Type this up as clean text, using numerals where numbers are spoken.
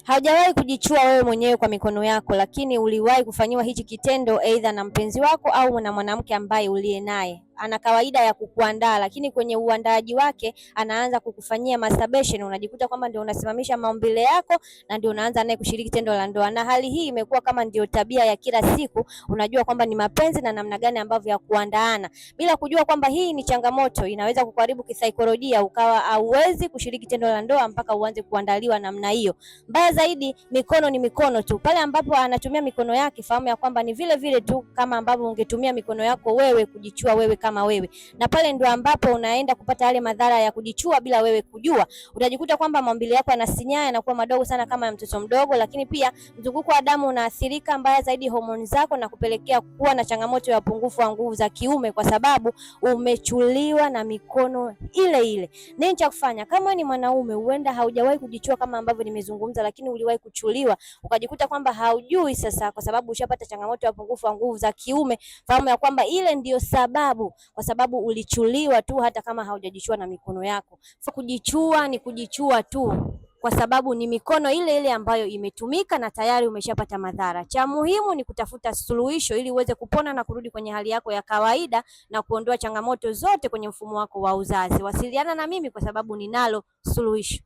Haujawahi kujichua wewe mwenyewe kwa mikono yako, lakini uliwahi kufanyiwa hichi kitendo aidha na mpenzi wako au na mwanamke ambaye uliye naye. Ana kawaida ya kukuandaa, lakini kwenye uandaaji wake anaanza kukufanyia masturbation, unajikuta kwamba ndio unasimamisha maumbile yako na ndio unaanza naye kushiriki tendo la ndoa. Na hali hii imekuwa kama ndio tabia ya kila siku, unajua kwamba ni mapenzi na namna gani ambavyo ya kuandaana, bila kujua kwamba hii ni changamoto, inaweza kukuharibu kisaikolojia, ukawa hauwezi kushiriki tendo la ndoa mpaka uanze kuandaliwa namna hiyo. Mbaya zaidi, mikono ni mikono tu. Pale ambapo anatumia mikono yake, fahamu ya kwamba ni vile vile tu kama ambavyo ungetumia mikono yako wewe kujichua wewe kama wewe, na pale ndio ambapo unaenda kupata yale madhara ya kujichua bila wewe kujua. Utajikuta kwamba maumbile yako yanasinyaa, yanakuwa madogo sana kama ya mtoto mdogo, lakini pia mzunguko wa damu unaathirika, mbaya zaidi homoni zako, na kupelekea kuwa na changamoto ya upungufu wa nguvu za kiume, kwa sababu umechuliwa na mikono ile ile. Nini cha kufanya? Kama ni mwanaume, huenda haujawahi kujichua kama ambavyo nimezungumza, lakini uliwahi kuchuliwa, ukajikuta kwamba haujui sasa, kwa sababu ushapata changamoto ya upungufu wa nguvu za kiume. Fahamu ya kwamba ile ndiyo sababu, kwa sababu ulichuliwa tu, hata kama haujajichua na mikono yako. Kujichua ni kujichua tu, kwa sababu ni mikono ile ile ambayo imetumika na tayari umeshapata madhara. Cha muhimu ni kutafuta suluhisho ili uweze kupona na kurudi kwenye hali yako ya kawaida na kuondoa changamoto zote kwenye mfumo wako wa uzazi. Wasiliana na mimi kwa sababu ninalo suluhisho.